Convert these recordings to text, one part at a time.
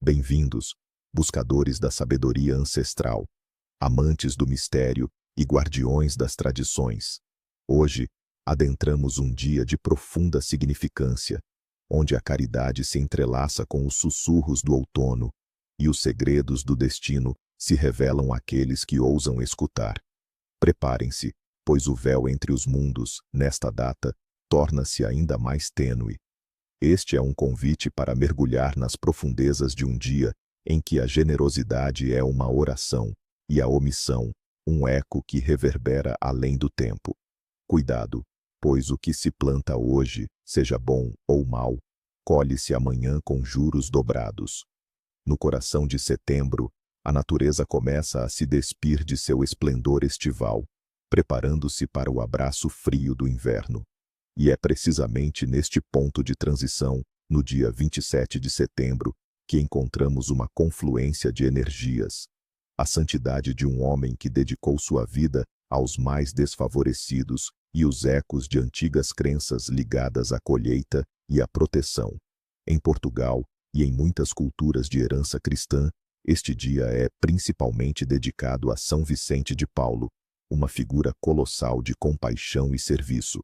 Bem-vindos, buscadores da sabedoria ancestral, amantes do mistério e guardiões das tradições. Hoje, adentramos um dia de profunda significância, onde a caridade se entrelaça com os sussurros do outono e os segredos do destino se revelam àqueles que ousam escutar. Preparem-se, pois o véu entre os mundos, nesta data, torna-se ainda mais tênue. Este é um convite para mergulhar nas profundezas de um dia em que a generosidade é uma oração e a omissão, um eco que reverbera além do tempo. Cuidado, pois o que se planta hoje, seja bom ou mal, colhe-se amanhã com juros dobrados. No coração de setembro, a natureza começa a se despir de seu esplendor estival, preparando-se para o abraço frio do inverno. E é precisamente neste ponto de transição, no dia 27 de setembro, que encontramos uma confluência de energias. A santidade de um homem que dedicou sua vida aos mais desfavorecidos e os ecos de antigas crenças ligadas à colheita e à proteção. Em Portugal e em muitas culturas de herança cristã, este dia é principalmente dedicado a São Vicente de Paulo, uma figura colossal de compaixão e serviço.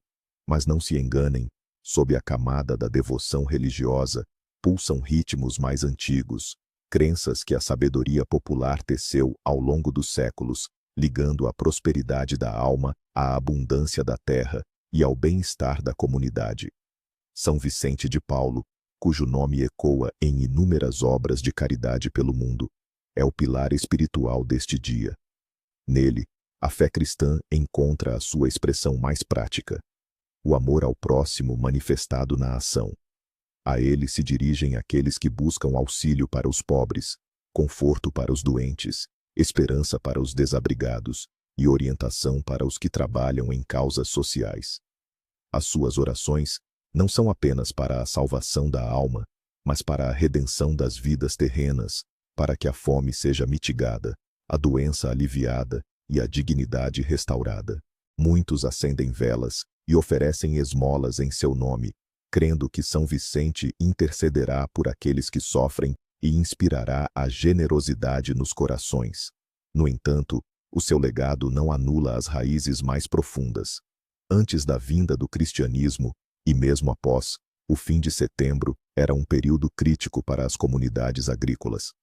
Mas não se enganem, sob a camada da devoção religiosa, pulsam ritmos mais antigos, crenças que a sabedoria popular teceu ao longo dos séculos, ligando a prosperidade da alma à abundância da terra e ao bem-estar da comunidade. São Vicente de Paulo, cujo nome ecoa em inúmeras obras de caridade pelo mundo, é o pilar espiritual deste dia. Nele, a fé cristã encontra a sua expressão mais prática. O amor ao próximo manifestado na ação. A ele se dirigem aqueles que buscam auxílio para os pobres, conforto para os doentes, esperança para os desabrigados e orientação para os que trabalham em causas sociais. As suas orações não são apenas para a salvação da alma, mas para a redenção das vidas terrenas, para que a fome seja mitigada, a doença aliviada e a dignidade restaurada. Muitos acendem velas e oferecem esmolas em seu nome, crendo que São Vicente intercederá por aqueles que sofrem e inspirará a generosidade nos corações. No entanto, o seu legado não anula as raízes mais profundas. Antes da vinda do cristianismo, e mesmo após, o fim de setembro era um período crítico para as comunidades agrícolas.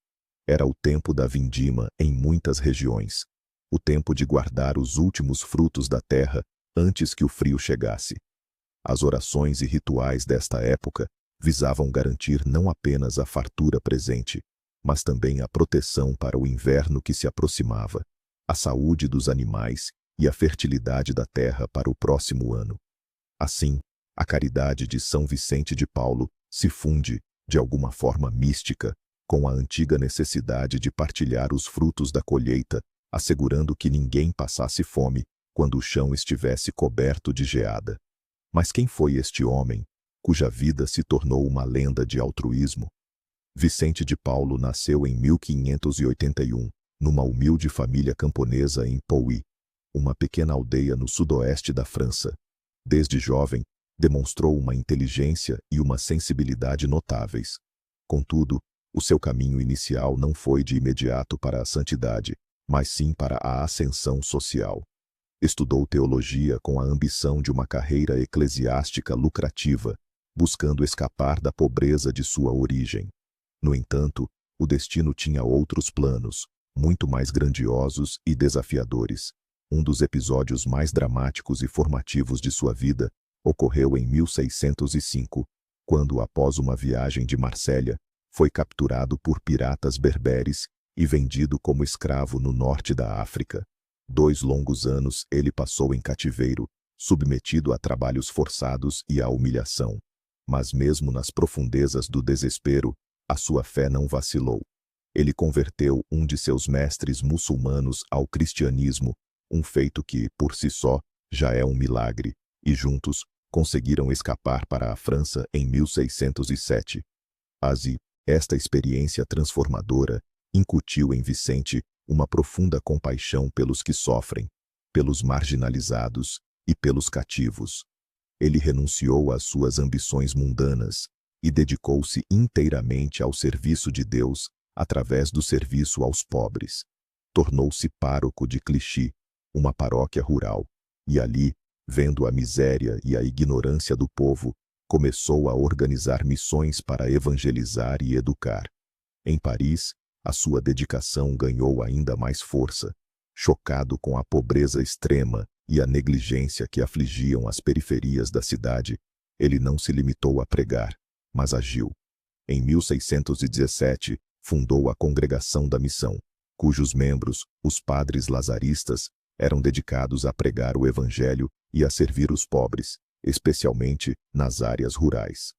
Era o tempo da vindima em muitas regiões, o tempo de guardar os últimos frutos da terra antes que o frio chegasse. As orações e rituais desta época visavam garantir não apenas a fartura presente, mas também a proteção para o inverno que se aproximava, a saúde dos animais e a fertilidade da terra para o próximo ano. Assim, a caridade de São Vicente de Paulo se funde, de alguma forma mística, com a antiga necessidade de partilhar os frutos da colheita, assegurando que ninguém passasse fome quando o chão estivesse coberto de geada. Mas quem foi este homem, cuja vida se tornou uma lenda de altruísmo? Vicente de Paulo nasceu em 1581, numa humilde família camponesa em Pouy, uma pequena aldeia no sudoeste da França. Desde jovem, demonstrou uma inteligência e uma sensibilidade notáveis. Contudo, o seu caminho inicial não foi de imediato para a santidade, mas sim para a ascensão social. Estudou teologia com a ambição de uma carreira eclesiástica lucrativa, buscando escapar da pobreza de sua origem. No entanto, o destino tinha outros planos, muito mais grandiosos e desafiadores. Um dos episódios mais dramáticos e formativos de sua vida ocorreu em 1605, quando, após uma viagem de Marsella, foi capturado por piratas berberes e vendido como escravo no norte da África. 2 longos anos ele passou em cativeiro, submetido a trabalhos forçados e à humilhação. Mas mesmo nas profundezas do desespero, a sua fé não vacilou. Ele converteu um de seus mestres muçulmanos ao cristianismo, um feito que, por si só, já é um milagre, e juntos conseguiram escapar para a França em 1607. Esta experiência transformadora incutiu em Vicente uma profunda compaixão pelos que sofrem, pelos marginalizados e pelos cativos. Ele renunciou às suas ambições mundanas e dedicou-se inteiramente ao serviço de Deus através do serviço aos pobres. Tornou-se pároco de Clichy, uma paróquia rural, e ali, vendo a miséria e a ignorância do povo, começou a organizar missões para evangelizar e educar. Em Paris, a sua dedicação ganhou ainda mais força. Chocado com a pobreza extrema e a negligência que afligiam as periferias da cidade, ele não se limitou a pregar, mas agiu. Em 1617, fundou a Congregação da Missão, cujos membros, os padres lazaristas, eram dedicados a pregar o Evangelho e a servir os pobres, especialmente nas áreas rurais.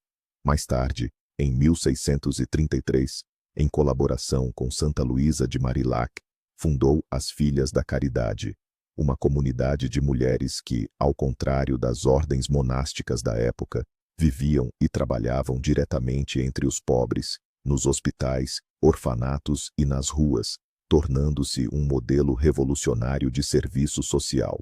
Mais tarde, em 1633, em colaboração com Santa Luísa de Marillac, fundou as Filhas da Caridade, uma comunidade de mulheres que, ao contrário das ordens monásticas da época, viviam e trabalhavam diretamente entre os pobres, nos hospitais, orfanatos e nas ruas, tornando-se um modelo revolucionário de serviço social.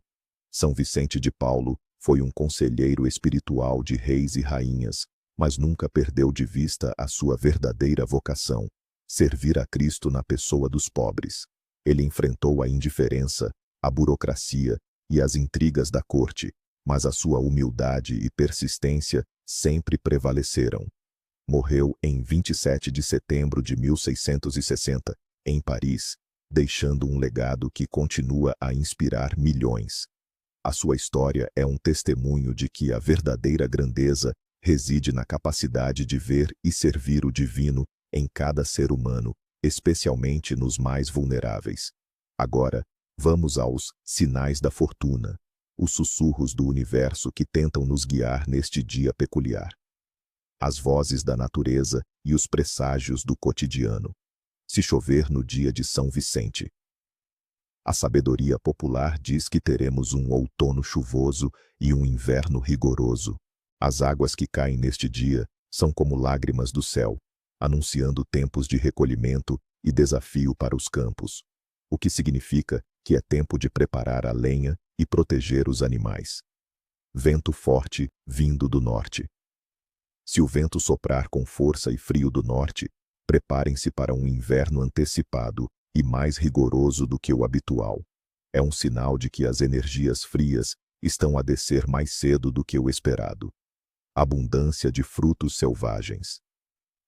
São Vicente de Paulo foi um conselheiro espiritual de reis e rainhas, mas nunca perdeu de vista a sua verdadeira vocação: servir a Cristo na pessoa dos pobres. Ele enfrentou a indiferença, a burocracia e as intrigas da corte, mas a sua humildade e persistência sempre prevaleceram. Morreu em 27 de setembro de 1660, em Paris, deixando um legado que continua a inspirar milhões. A sua história é um testemunho de que a verdadeira grandeza reside na capacidade de ver e servir o divino em cada ser humano, especialmente nos mais vulneráveis. Agora, vamos aos sinais da fortuna, os sussurros do universo que tentam nos guiar neste dia peculiar. As vozes da natureza e os presságios do cotidiano. Se chover no dia de São Vicente. A sabedoria popular diz que teremos um outono chuvoso e um inverno rigoroso. As águas que caem neste dia são como lágrimas do céu, anunciando tempos de recolhimento e desafio para os campos, o que significa que é tempo de preparar a lenha e proteger os animais. Vento forte vindo do norte. Se o vento soprar com força e frio do norte, preparem-se para um inverno antecipado e mais rigoroso do que o habitual. É um sinal de que as energias frias estão a descer mais cedo do que o esperado. Abundância de frutos selvagens.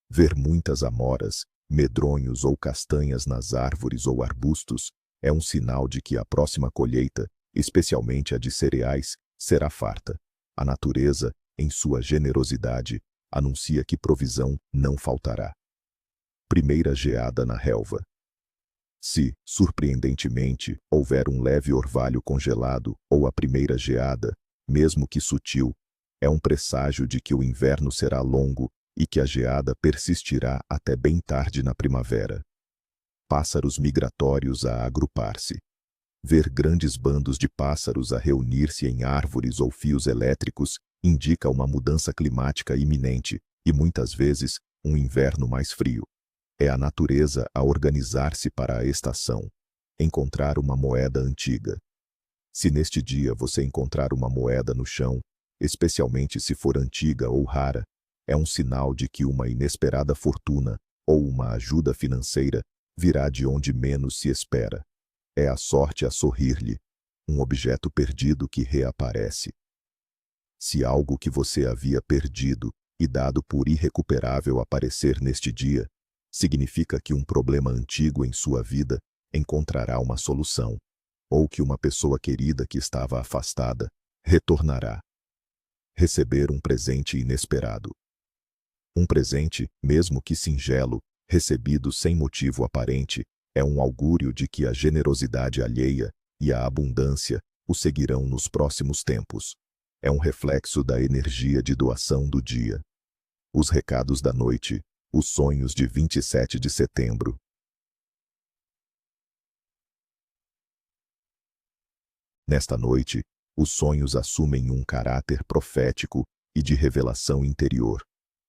Ver muitas amoras, medronhos ou castanhas nas árvores ou arbustos é um sinal de que a próxima colheita, especialmente a de cereais, será farta. A natureza, em sua generosidade, anuncia que provisão não faltará. Primeira geada na relva. Se, surpreendentemente, houver um leve orvalho congelado ou a primeira geada, mesmo que sutil, é um presságio de que o inverno será longo e que a geada persistirá até bem tarde na primavera. Pássaros migratórios a agrupar-se. Ver grandes bandos de pássaros a reunir-se em árvores ou fios elétricos indica uma mudança climática iminente e, muitas vezes, um inverno mais frio. É a natureza a organizar-se para a estação. Encontrar uma moeda antiga. Se neste dia você encontrar uma moeda no chão, especialmente se for antiga ou rara, é um sinal de que uma inesperada fortuna ou uma ajuda financeira virá de onde menos se espera. É a sorte a sorrir-lhe, um objeto perdido que reaparece. Se algo que você havia perdido e dado por irrecuperável aparecer neste dia, significa que um problema antigo em sua vida encontrará uma solução, ou que uma pessoa querida que estava afastada retornará. Receber um presente inesperado. Um presente, mesmo que singelo, recebido sem motivo aparente, é um augúrio de que a generosidade alheia e a abundância o seguirão nos próximos tempos. É um reflexo da energia de doação do dia. Os recados da noite, os sonhos de 27 de setembro. Nesta noite, os sonhos assumem um caráter profético e de revelação interior,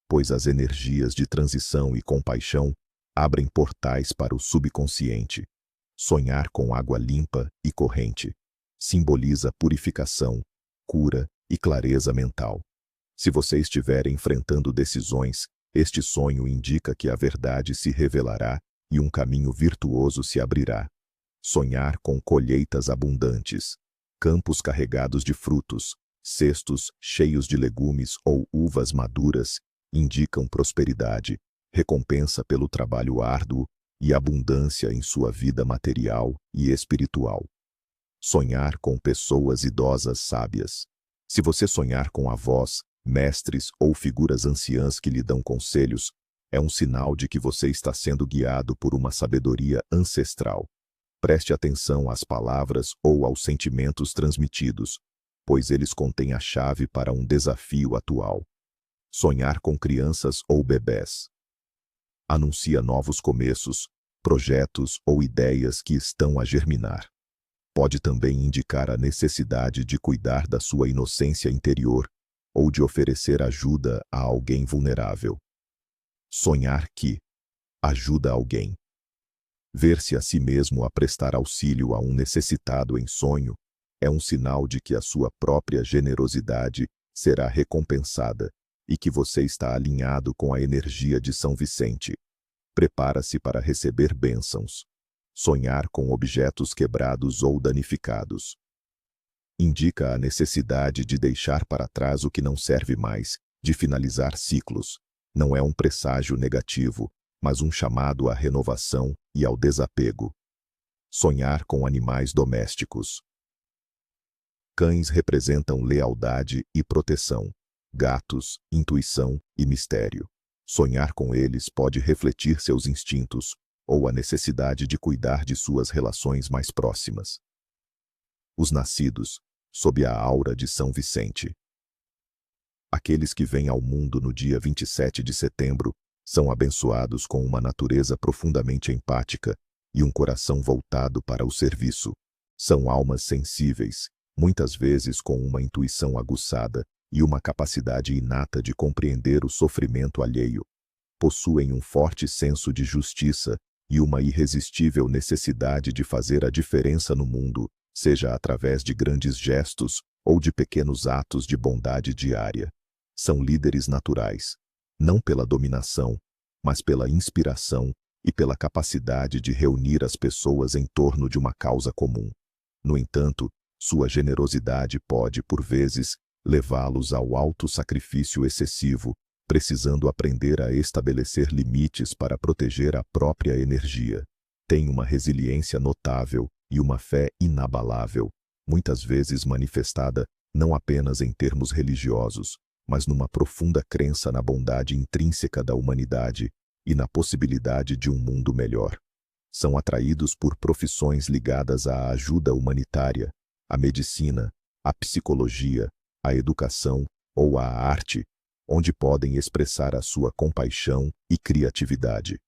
pois as energias de transição e compaixão abrem portais para o subconsciente. Sonhar com água limpa e corrente simboliza purificação, cura e clareza mental. Se você estiver enfrentando decisões, Este sonho indica que a verdade se revelará e um caminho virtuoso se abrirá. Sonhar com colheitas abundantes, campos carregados de frutos, cestos cheios de legumes ou uvas maduras, indicam prosperidade, recompensa pelo trabalho árduo e abundância em sua vida material e espiritual. Sonhar com pessoas idosas sábias. Se você sonhar com avós, mestres ou figuras anciãs que lhe dão conselhos, é um sinal de que você está sendo guiado por uma sabedoria ancestral. Preste atenção às palavras ou aos sentimentos transmitidos, pois eles contêm a chave para um desafio atual. Sonhar com crianças ou bebés. Anuncia novos começos, projetos ou ideias que estão a germinar. Pode também indicar a necessidade de cuidar da sua inocência interior ou de oferecer ajuda a alguém vulnerável. Sonhar que ajuda alguém. Ver-se a si mesmo a prestar auxílio a um necessitado em sonho é um sinal de que a sua própria generosidade será recompensada e que você está alinhado com a energia de São Vicente. Prepara-se para receber bênçãos. Sonhar com objetos quebrados ou danificados. Indica a necessidade de deixar para trás o que não serve mais, de finalizar ciclos. Não é um presságio negativo, mas um chamado à renovação e ao desapego. Sonhar com animais domésticos. Cães representam lealdade e proteção. Gatos, intuição e mistério. Sonhar com eles pode refletir seus instintos ou a necessidade de cuidar de suas relações mais próximas. Os nascidos, sob a aura de São Vicente. Aqueles que vêm ao mundo no dia 27 de setembro são abençoados com uma natureza profundamente empática e um coração voltado para o serviço. São almas sensíveis, muitas vezes com uma intuição aguçada e uma capacidade inata de compreender o sofrimento alheio. Possuem um forte senso de justiça e uma irresistível necessidade de fazer a diferença no mundo, seja através de grandes gestos ou de pequenos atos de bondade diária. São líderes naturais, não pela dominação, mas pela inspiração e pela capacidade de reunir as pessoas em torno de uma causa comum. No entanto, sua generosidade pode, por vezes, levá-los ao auto-sacrifício excessivo, precisando aprender a estabelecer limites para proteger a própria energia. Tem uma resiliência notável e uma fé inabalável, muitas vezes manifestada não apenas em termos religiosos, mas numa profunda crença na bondade intrínseca da humanidade e na possibilidade de um mundo melhor. São atraídos por profissões ligadas à ajuda humanitária, à medicina, à psicologia, à educação ou à arte, onde podem expressar a sua compaixão e criatividade.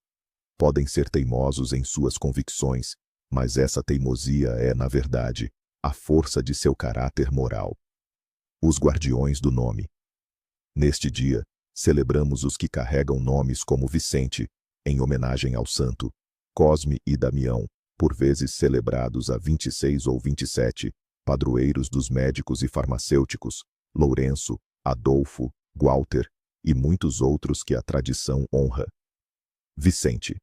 Podem ser teimosos em suas convicções, mas essa teimosia é, na verdade, a força de seu caráter moral. Os guardiões do nome. Neste dia, celebramos os que carregam nomes como Vicente, em homenagem ao santo, Cosme e Damião, por vezes celebrados a 26 ou 27, padroeiros dos médicos e farmacêuticos, Lourenço, Adolfo, Walter e muitos outros que a tradição honra. Vicente,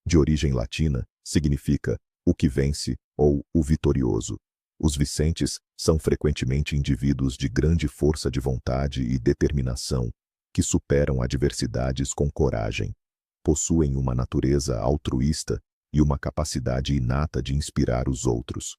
de origem latina, significa o que vence ou o vitorioso. Os Vicentes são frequentemente indivíduos de grande força de vontade e determinação, que superam adversidades com coragem. Possuem uma natureza altruísta e uma capacidade inata de inspirar os outros.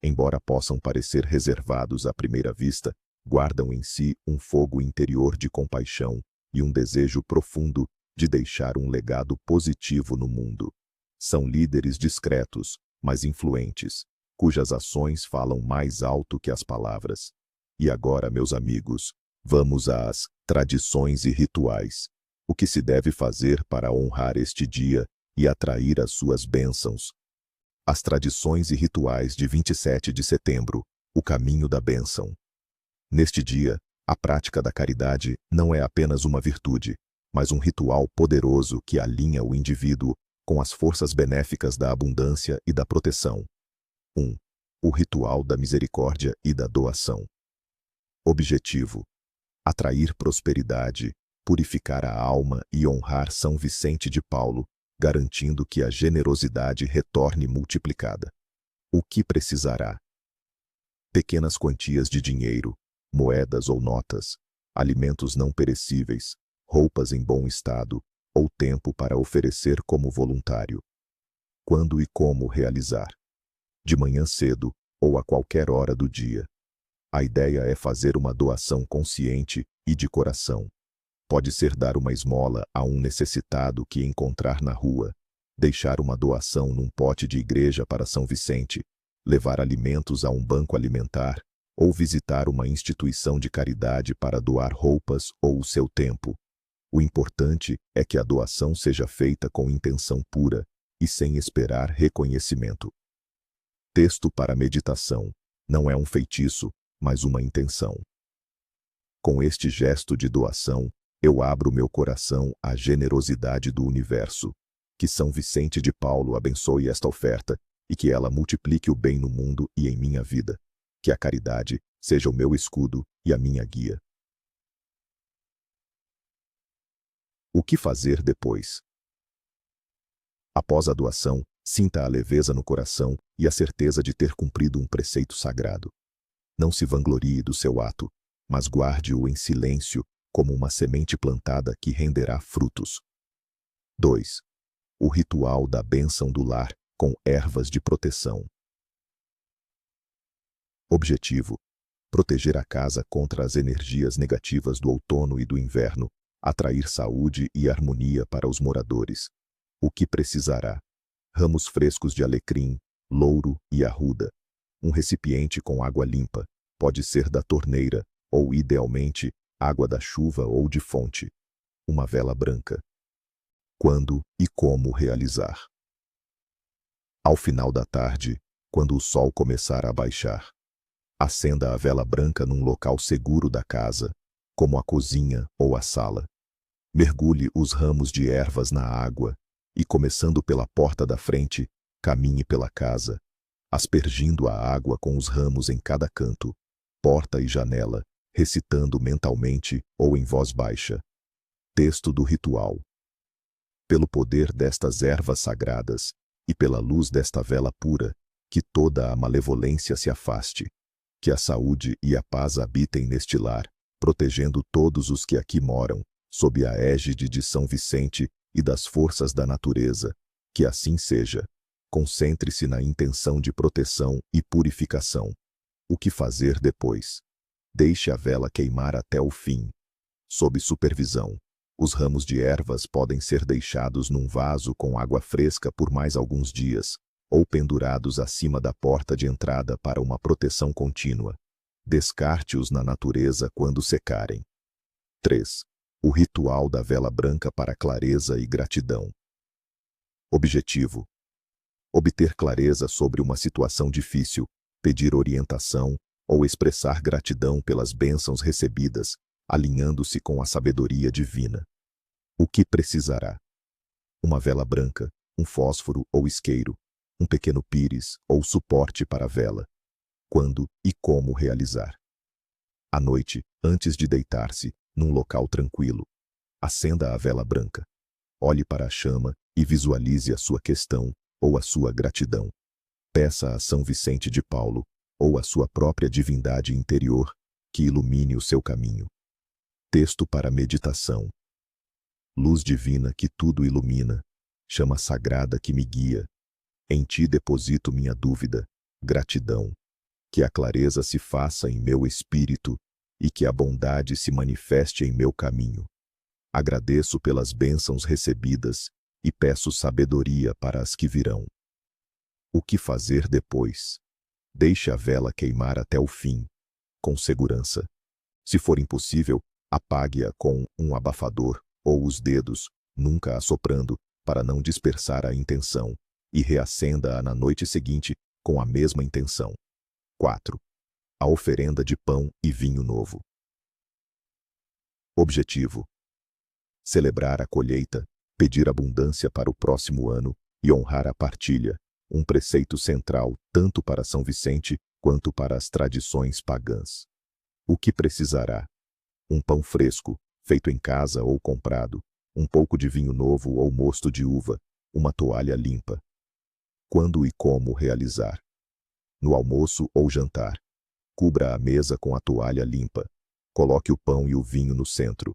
Embora possam parecer reservados à primeira vista, guardam em si um fogo interior de compaixão e um desejo profundo de deixar um legado positivo no mundo. São líderes discretos, mas influentes, cujas ações falam mais alto que as palavras. E agora, meus amigos, vamos às tradições e rituais. O que se deve fazer para honrar este dia e atrair as suas bênçãos? As tradições e rituais de 27 de setembro, o caminho da bênção. Neste dia, a prática da caridade não é apenas uma virtude, mas um ritual poderoso que alinha o indivíduo com as forças benéficas da abundância e da proteção. 1. O ritual da misericórdia e da doação. Objetivo: atrair prosperidade, purificar a alma e honrar São Vicente de Paulo, garantindo que a generosidade retorne multiplicada. O que precisará? Pequenas quantias de dinheiro, moedas ou notas, alimentos não perecíveis, roupas em bom estado, ou tempo para oferecer como voluntário. Quando e como realizar? De manhã cedo, ou a qualquer hora do dia. A ideia é fazer uma doação consciente e de coração. Pode ser dar uma esmola a um necessitado que encontrar na rua, deixar uma doação num pote de igreja para São Vicente, levar alimentos a um banco alimentar, ou visitar uma instituição de caridade para doar roupas ou o seu tempo. O importante é que a doação seja feita com intenção pura e sem esperar reconhecimento. Texto para meditação. Não é um feitiço, mas uma intenção. Com este gesto de doação, eu abro meu coração à generosidade do universo. Que São Vicente de Paulo abençoe esta oferta e que ela multiplique o bem no mundo e em minha vida. Que a caridade seja o meu escudo e a minha guia. O que fazer depois? Após a doação, sinta a leveza no coração e a certeza de ter cumprido um preceito sagrado. Não se vanglorie do seu ato, mas guarde-o em silêncio como uma semente plantada que renderá frutos. 2. O ritual da bênção do lar com ervas de proteção. Objetivo: proteger a casa contra as energias negativas do outono e do inverno, atrair saúde e harmonia para os moradores. O que precisará? Ramos frescos de alecrim, louro e arruda. Um recipiente com água limpa, pode ser da torneira, ou idealmente, água da chuva ou de fonte. Uma vela branca. Quando e como realizar? Ao final da tarde, quando o sol começar a baixar. Acenda a vela branca num local seguro da casa, como a cozinha ou a sala. Mergulhe os ramos de ervas na água e, começando pela porta da frente, caminhe pela casa, aspergindo a água com os ramos em cada canto, porta e janela, recitando mentalmente ou em voz baixa. Texto do ritual. Pelo poder destas ervas sagradas e pela luz desta vela pura, que toda a malevolência se afaste, que a saúde e a paz habitem neste lar, protegendo todos os que aqui moram, sob a égide de São Vicente e das forças da natureza. Que assim seja. Concentre-se na intenção de proteção e purificação. O que fazer depois? Deixe a vela queimar até o fim. Sob supervisão. Os ramos de ervas podem ser deixados num vaso com água fresca por mais alguns dias, ou pendurados acima da porta de entrada para uma proteção contínua. Descarte-os na natureza quando secarem. 3. O ritual da vela branca para clareza e gratidão. Objetivo: obter clareza sobre uma situação difícil, pedir orientação ou expressar gratidão pelas bênçãos recebidas, alinhando-se com a sabedoria divina. O que precisará? Uma vela branca, um fósforo ou isqueiro, um pequeno pires ou suporte para a vela. Quando e como realizar? À noite, antes de deitar-se, num local tranquilo. Acenda a vela branca. Olhe para a chama e visualize a sua questão ou a sua gratidão. Peça a São Vicente de Paulo, ou a sua própria divindade interior, que ilumine o seu caminho. Texto para meditação. Luz divina que tudo ilumina, chama sagrada que me guia. Em ti deposito minha dúvida, gratidão. Que a clareza se faça em meu espírito e que a bondade se manifeste em meu caminho. Agradeço pelas bênçãos recebidas e peço sabedoria para as que virão. O que fazer depois? Deixe a vela queimar até o fim, com segurança. Se for impossível, apague-a com um abafador ou os dedos, nunca assoprando, para não dispersar a intenção, e reacenda-a na noite seguinte com a mesma intenção. 4. A oferenda de pão e vinho novo. Objetivo: celebrar a colheita, pedir abundância para o próximo ano e honrar a partilha, um preceito central tanto para São Vicente quanto para as tradições pagãs. O que precisará? Um pão fresco, feito em casa ou comprado, um pouco de vinho novo ou mosto de uva, uma toalha limpa. Quando e como realizar? No almoço ou jantar. Cubra a mesa com a toalha limpa. Coloque o pão e o vinho no centro.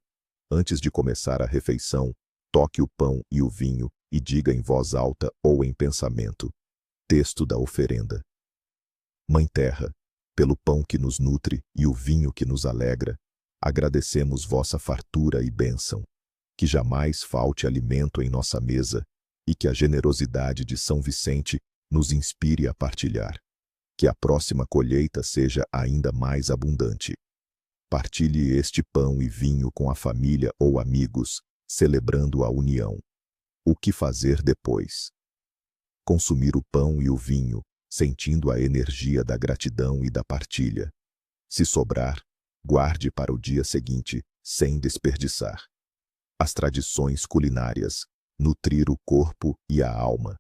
Antes de começar a refeição, toque o pão e o vinho e diga em voz alta ou em pensamento. Texto da oferenda. Mãe Terra, pelo pão que nos nutre e o vinho que nos alegra, agradecemos vossa fartura e bênção. Que jamais falte alimento em nossa mesa e que a generosidade de São Vicente nos inspire a partilhar. Que a próxima colheita seja ainda mais abundante. Partilhe este pão e vinho com a família ou amigos, celebrando a união. O que fazer depois? Consumir o pão e o vinho, sentindo a energia da gratidão e da partilha. Se sobrar, guarde para o dia seguinte, sem desperdiçar. As tradições culinárias, nutrir o corpo e a alma.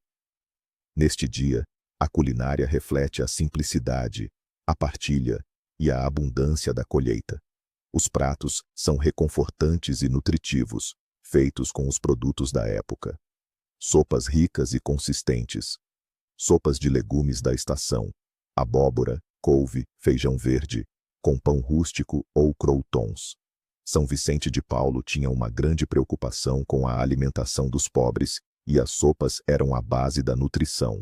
Neste dia, a culinária reflete a simplicidade, a partilha e a abundância da colheita. Os pratos são reconfortantes e nutritivos, feitos com os produtos da época. Sopas ricas e consistentes. Sopas de legumes da estação, abóbora, couve, feijão verde, com pão rústico ou croutons. São Vicente de Paulo tinha uma grande preocupação com a alimentação dos pobres, e as sopas eram a base da nutrição.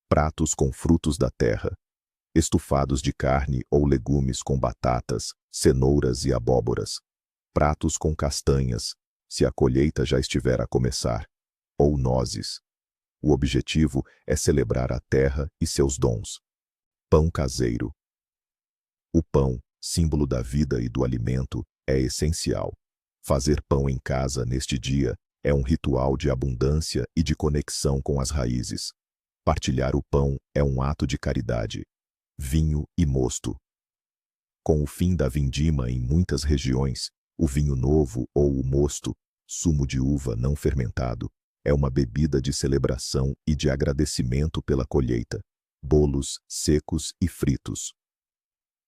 Pratos com frutos da terra. Estufados de carne ou legumes com batatas, cenouras e abóboras. Pratos com castanhas, se a colheita já estiver a começar. Ou nozes. O objetivo é celebrar a terra e seus dons. Pão caseiro. O pão, símbolo da vida e do alimento, é essencial. Fazer pão em casa neste dia é um ritual de abundância e de conexão com as raízes. Partilhar o pão é um ato de caridade. Vinho e mosto. Com o fim da vindima em muitas regiões, o vinho novo ou o mosto, sumo de uva não fermentado, é uma bebida de celebração e de agradecimento pela colheita. Bolos secos e fritos.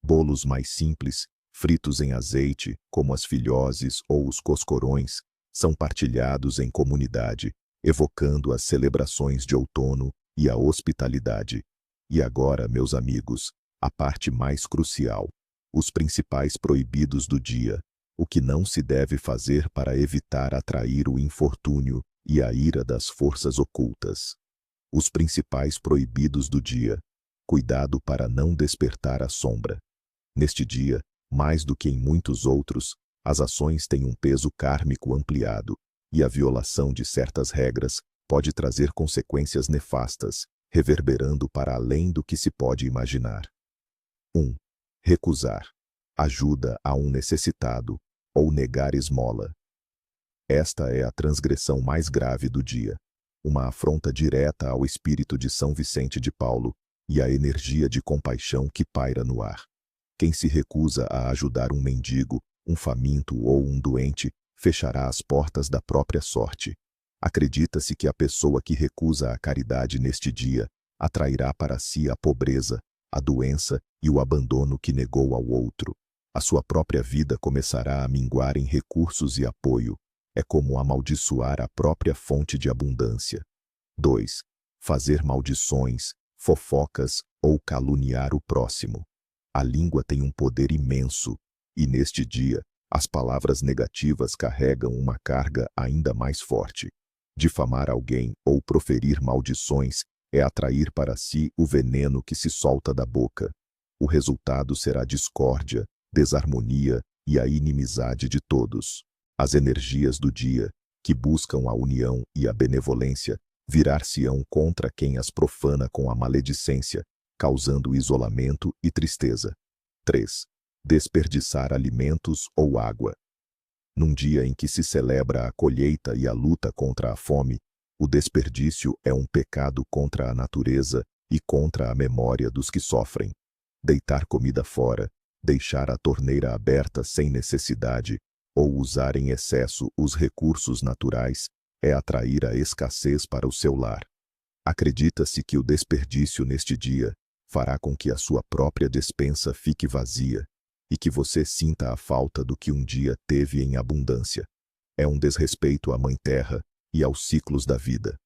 Bolos mais simples, fritos em azeite, como as filhoses ou os coscorões, são partilhados em comunidade, evocando as celebrações de outono e a hospitalidade. E agora, meus amigos, a parte mais crucial. Os principais proibidos do dia. O que não se deve fazer para evitar atrair o infortúnio e a ira das forças ocultas. Os principais proibidos do dia. Cuidado para não despertar a sombra. Neste dia, mais do que em muitos outros, as ações têm um peso kármico ampliado, e a violação de certas regras pode trazer consequências nefastas, reverberando para além do que se pode imaginar. 1. Recusar ajuda a um necessitado, ou negar esmola. Esta é a transgressão mais grave do dia, uma afronta direta ao espírito de São Vicente de Paulo e à energia de compaixão que paira no ar. Quem se recusa a ajudar um mendigo, um faminto ou um doente, fechará as portas da própria sorte. Acredita-se que a pessoa que recusa a caridade neste dia atrairá para si a pobreza, a doença e o abandono que negou ao outro. A sua própria vida começará a minguar em recursos e apoio. É como amaldiçoar a própria fonte de abundância. 2. Fazer maldições, fofocas ou caluniar o próximo. A língua tem um poder imenso, e neste dia, as palavras negativas carregam uma carga ainda mais forte. Difamar alguém ou proferir maldições é atrair para si o veneno que se solta da boca. O resultado será discórdia, desarmonia e a inimizade de todos. As energias do dia, que buscam a união e a benevolência, virar-se-ão contra quem as profana com a maledicência, causando isolamento e tristeza. 3. Desperdiçar alimentos ou água. Num dia em que se celebra a colheita e a luta contra a fome, o desperdício é um pecado contra a natureza e contra a memória dos que sofrem. Deitar comida fora, deixar a torneira aberta sem necessidade, ou usar em excesso os recursos naturais, é atrair a escassez para o seu lar. Acredita-se que o desperdício neste dia fará com que a sua própria despensa fique vazia, e que você sinta a falta do que um dia teve em abundância. É um desrespeito à Mãe Terra e aos ciclos da vida.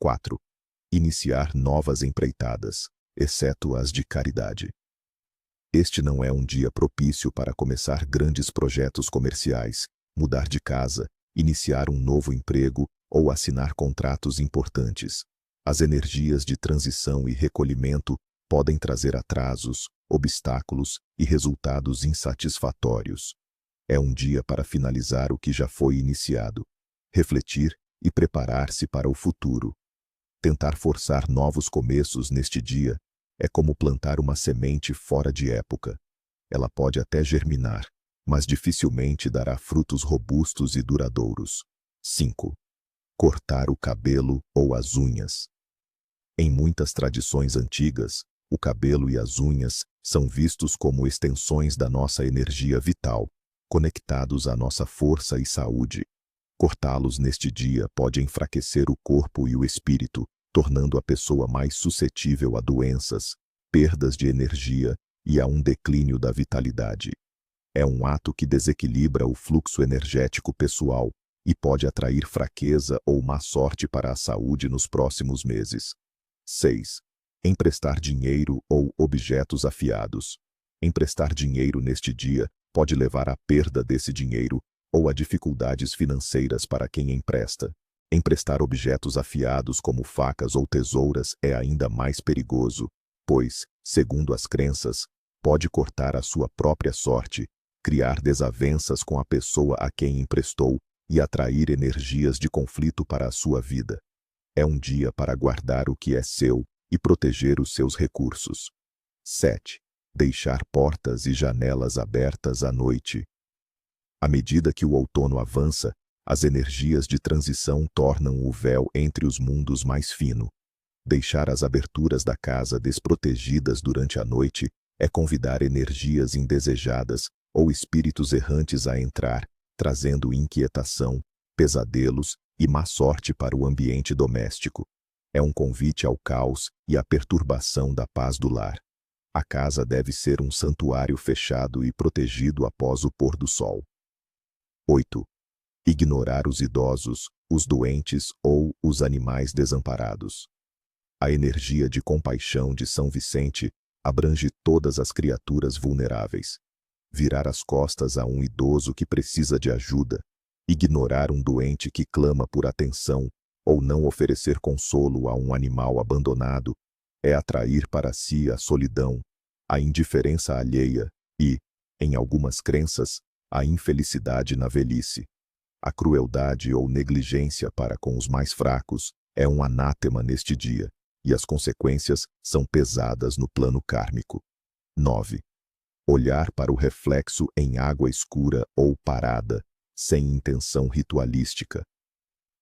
4. Iniciar novas empreitadas, exceto as de caridade. Este não é um dia propício para começar grandes projetos comerciais, mudar de casa, iniciar um novo emprego ou assinar contratos importantes. As energias de transição e recolhimento podem trazer atrasos, obstáculos e resultados insatisfatórios. É um dia para finalizar o que já foi iniciado, refletir e preparar-se para o futuro. Tentar forçar novos começos neste dia é como plantar uma semente fora de época. Ela pode até germinar, mas dificilmente dará frutos robustos e duradouros. 5. Cortar o cabelo ou as unhas. Em muitas tradições antigas, o cabelo e as unhas são vistos como extensões da nossa energia vital, conectados à nossa força e saúde. Cortá-los neste dia pode enfraquecer o corpo e o espírito, tornando a pessoa mais suscetível a doenças, perdas de energia e a um declínio da vitalidade. É um ato que desequilibra o fluxo energético pessoal e pode atrair fraqueza ou má sorte para a saúde nos próximos meses. 6. Emprestar dinheiro ou objetos afiados. Emprestar dinheiro neste dia pode levar à perda desse dinheiro ou a dificuldades financeiras para quem empresta. Emprestar objetos afiados como facas ou tesouras é ainda mais perigoso, pois, segundo as crenças, pode cortar a sua própria sorte, criar desavenças com a pessoa a quem emprestou e atrair energias de conflito para a sua vida. É um dia para guardar o que é seu e proteger os seus recursos. 7. Deixar portas e janelas abertas à noite. À medida que o outono avança, as energias de transição tornam o véu entre os mundos mais fino. Deixar as aberturas da casa desprotegidas durante a noite é convidar energias indesejadas ou espíritos errantes a entrar, trazendo inquietação, pesadelos e má sorte para o ambiente doméstico. É um convite ao caos e à perturbação da paz do lar. A casa deve ser um santuário fechado e protegido após o pôr do sol. 8. Ignorar os idosos, os doentes ou os animais desamparados. A energia de compaixão de São Vicente abrange todas as criaturas vulneráveis. Virar as costas a um idoso que precisa de ajuda, ignorar um doente que clama por atenção ou não oferecer consolo a um animal abandonado é atrair para si a solidão, a indiferença alheia e, em algumas crenças, a infelicidade na velhice. A crueldade ou negligência para com os mais fracos é um anátema neste dia, e as consequências são pesadas no plano kármico. 9. Olhar para o reflexo em água escura ou parada, sem intenção ritualística.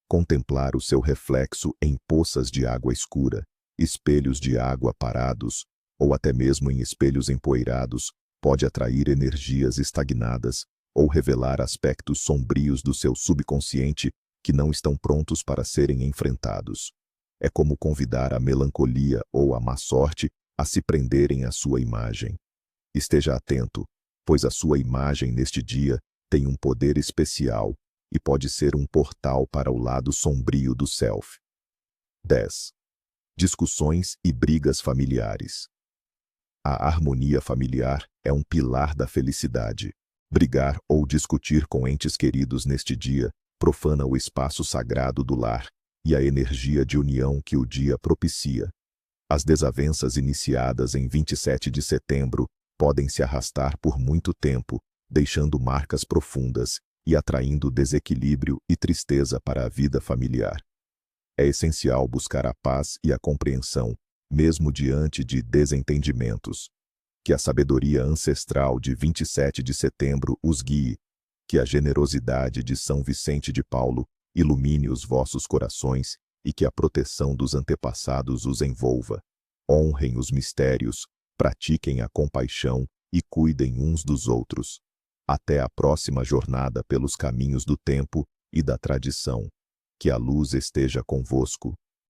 Contemplar o seu reflexo em poças de água escura, espelhos de água parados, ou até mesmo em espelhos empoeirados, pode atrair energias estagnadas ou revelar aspectos sombrios do seu subconsciente que não estão prontos para serem enfrentados. É como convidar a melancolia ou a má sorte a se prenderem à sua imagem. Esteja atento, pois a sua imagem neste dia tem um poder especial e pode ser um portal para o lado sombrio do self. 10. Discussões e brigas familiares. A harmonia familiar é um pilar da felicidade. Brigar ou discutir com entes queridos neste dia profana o espaço sagrado do lar e a energia de união que o dia propicia. As desavenças iniciadas em 27 de setembro podem se arrastar por muito tempo, deixando marcas profundas e atraindo desequilíbrio e tristeza para a vida familiar. É essencial buscar a paz e a compreensão, mesmo diante de desentendimentos. Que a sabedoria ancestral de 27 de setembro os guie, que a generosidade de São Vicente de Paulo ilumine os vossos corações e que a proteção dos antepassados os envolva. Honrem os mistérios, pratiquem a compaixão e cuidem uns dos outros. Até a próxima jornada pelos caminhos do tempo e da tradição. Que a luz esteja convosco.